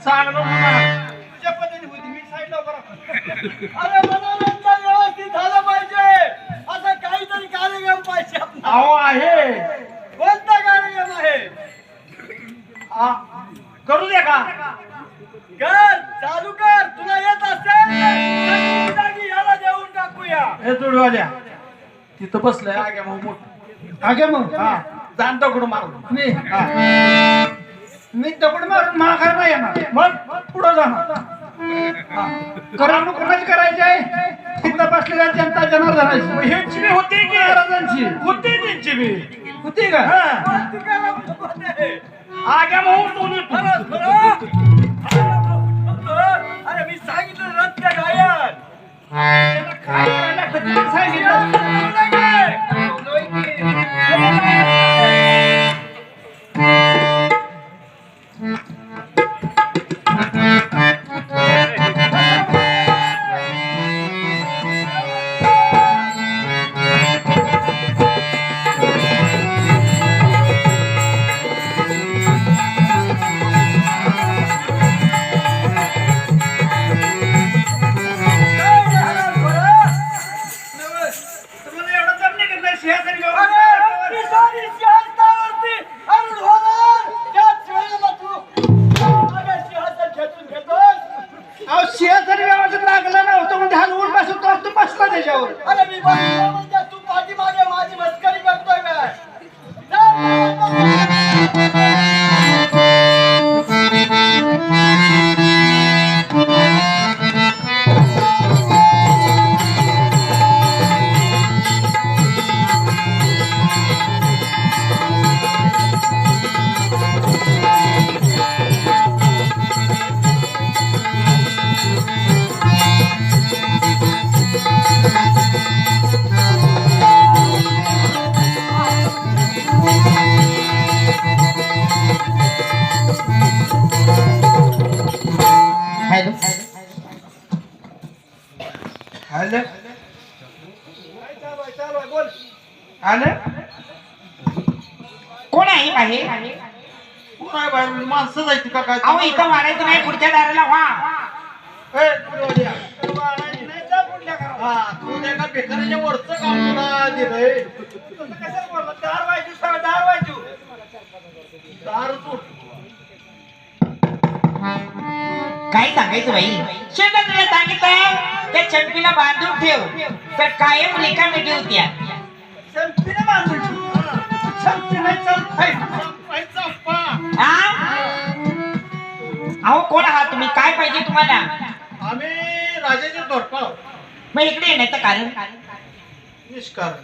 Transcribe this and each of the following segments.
चांगलं म्हणा. तुझ्या पद्धतीने होती मी साईडला उभा राहतो. अरे मनोरंजन व्यवस्थित झालं पाहिजे. असं काहीतरी कार्यक्रम पाहिजे आपल्याला. अहो आहे. कोणता कार्यक्रम आहे? आ, करू द्या का? कर चालू कर. तुला येत असेल तर जागी याला देऊन टाकूया. हे जोडवा द्या. तिथं बसलंय आग्या मग मोठ. आगे मग हा जाण दगड मारून. मी दगड मारून महागार नाही येणार. मग पुढं जाणार. करमणूक कोणाची करायची आहे? तिथं बसलेल्या जनता जनार्दनाची. ह्यांची बी होती की महाराजांची होती त्यांची बी. होती का? हा. आग्या मग अरे मी सांगितलं रत्न गायन. काय करायला लागतं ते सांगितलं. सिंहासनी व्यवस्थित लागलं नव्हतं म्हणजे हा उठ बसतो तू बसला त्याच्यावर. अरे मी बसलो म्हणजे तू पाठीमागे माझी मस्करी करतोय काय? आलं बोल. आलं कोण आहे बाहेर? कोण आहे बाहेर? माणसं जायची का काय? अहो इथं मारायचं नाही, पुढच्या दाराला व्हा. ए, तू द्या. तू वाढायची नाही, जा पुढल्या घरात. हा, तू त्या का भिकाऱ्याच्या वरचं काम तुला दिलंय. तुम्ही कशाला बोलला? दार वाजू सगळं दार वाजू. दार तू. काय सांगायचं बाई? शेतात तुला सांगितलं त्या चंपीला बांधून ठेव, तर कायम रिकामी ठेवत्या. संपीने बांधून ठेव. संपी नाही संपाय. संपाय संपा. हा? अहो कोण आहात तुम्ही? काय पाहिजे तुम्हाला? आम्ही राजाचे दोरपाळ. मग इकडे येण्याचं कारण निष्कारण.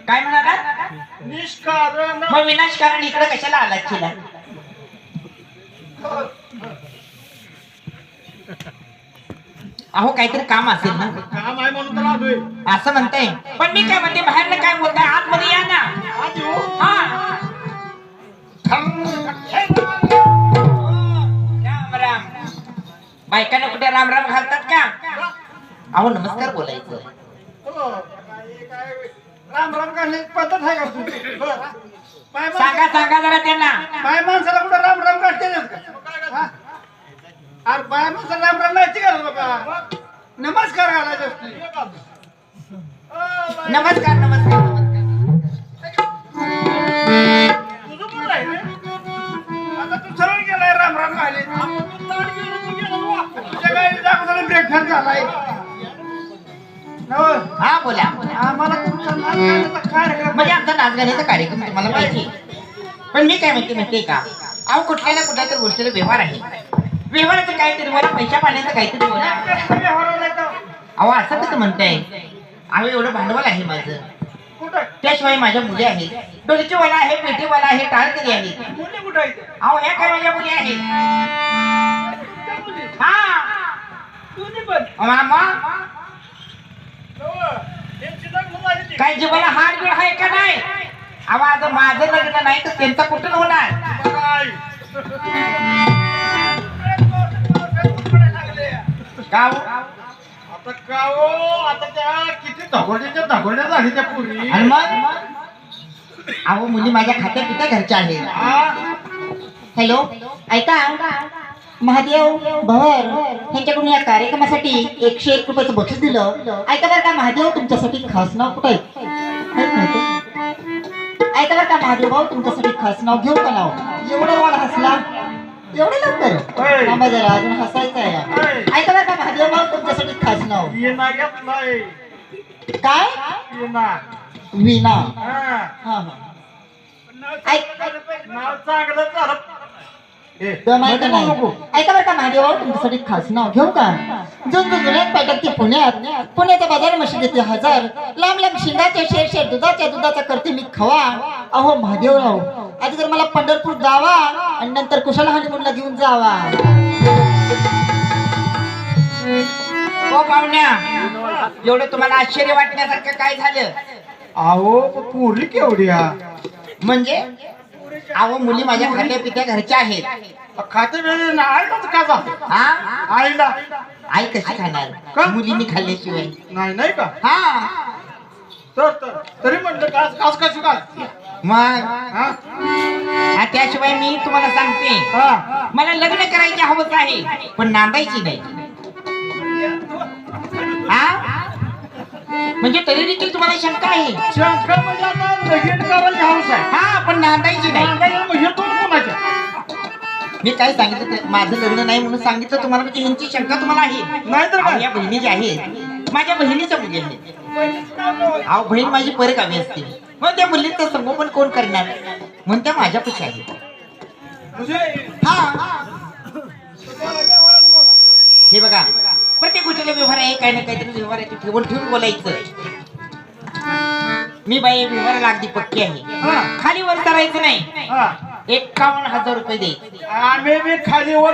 काय म्हणाला? निष्कारण. मग विनाशकारण इकडे कशाला आलात तिला? अहो काहीतरी काम असेल ना? काम आहे म्हणून तर आलोय. असं म्हणताय. पण मी काय म्हणते, बाहेरनं काय बोलताय? आतमध्ये या ना. आज येऊ. हा. राम राम. बायकांना कुठे राम राम घालतात का? अहो नमस्कार बोलायचं. हो. काय राम राम घालण्याची पद्धत आहे का तुझी? बाय सांगा सांगा जरा त्यांना. माणसाला कुठं राम राम काढते का? अरे बाय माणसाला राम राम नाही का बाबा? नमस्कार घालायचा असतो. नमस्कार नमस्कार नमस्कार. तुझं कुठं आहे रे? आता तू सरळ गेलाय राम राम घाले. तुझ्या गाडी दाखवताना ब्रेकफास्ट झालाय. हा बोला. आम्हाला तुमचा नाच गाण्याचा कार्यक्रम म्हणजे आमचा नाच गाण्याचा कार्यक्रम तुम्हाला माहिती. पण मी काय म्हणते माहितीये का? अहो कुठल्या ना कुठल्या तर गोष्टीला व्यवहार आहे. व्यवहाराचं काहीतरी मला पैशा पाण्याचं काहीतरी बोला. अहो असं कसं म्हणताय? अहो एवढं भांडवल आहे माझं. त्याशिवाय माझ्या मुली आहेत. डोलीची वाला आहे, पेटीवाला आहे, टाळकरी आहे. मुली कुठं आहेत? अहो ह्या काय माझ्या मुली आहेत. हा तुझी पण मामा त्यांची लग्न झाली ती. काय जीवाला हाड बिड आहे का नाही? अहो आता माझं लग्न नाही तर त्यांचा कुठून होणार? काय? गाव आता का हो? आता त्या किती धगोड्या झाली त्या पूर्वी. आणि मग अहो मुली माझ्या खात्या पित्या घरच्या आहेत. हा? हॅलो ऐका महादेव भवर यांच्याकडून या कार्यक्रमासाठी 101 रुपयाचं बक्षीस दिलं. ऐका बरं का महादेव तुमच्यासाठी खास नाव कुठं आहे? ऐका बरं का महादेव भाऊ तुमच्यासाठी खास नाव घेऊ का नाव? एवढं वाढ हसला एवढं लवकर थांबा जरा अजून हसायचं आहे. ऐका बरं का महादेव भाऊ तुमच्यासाठी खास नाव येना घेतलाय काय? येना विना. हा हा नाव चांगलं झालं ऐका बरं का महादेव भाऊ तुमच्यासाठी खास नाव घेऊ का? जुन्यात पाठक ते पुण्याच्या बाजार मशिदीत 1000 लांब लांब शिंगाच्या शेर दुधाचा करते मी खवा. अहो महादेवराव आधी तर मला पंढरपूर जावा आणि नंतर कुशाला हनीमूनला घेऊन जावा. हो पाहुण्या एवढं तुम्हाला आश्चर्य वाटण्यासारखं काय झालं? अहो पुरी केवढ्या म्हणजे अहो मुली माझ्या खात्या पित्या घरच्या आहेत. खाते वेळी नाही का का हा आईला आई कशी खाणार का? मुलींनी खाल्ल्याशिवाय. नाही का हा तरी म्हटलं कास कशी काय मग हा हा, त्याशिवाय मी तुम्हाला सांगते हा मला लग्न करायची हवंच आहे पण नांदायची नाही. हा म्हणजे तरी देखील तुम्हाला शंका आहे. शंकर म्हणजे आता लगीन करायची हौस आहे. हा पण नांदायची नाही. हे तो कोणाच्या मी काय सांगितलं ते माझं लग्न नाही म्हणून सांगितलं तुम्हाला म्हणजे ह्यांची शंका तुम्हाला आहे. नाहीतर अहो, काय या बहिणी ज्या आहेत माझ्या बहिणीच्या मुली आहेत. अहो बहीण माझी परगावी असते मग त्या मुलीचं संगोपन कोण करणार म्हणून त्या माझ्यापेक्षा आहेत. म्हणजे हा हे बघा प्रत्येक गोष्टीला व्यवहार आहे काही ना काहीतरी व्यवहाराची ठेवून बोलायचं. मी बाई व्यवहाराला अगदी पक्की आहे. हा खाली वर करायचं नाही. हा 51,000 रुपये दे. आम्ही बी खाली वर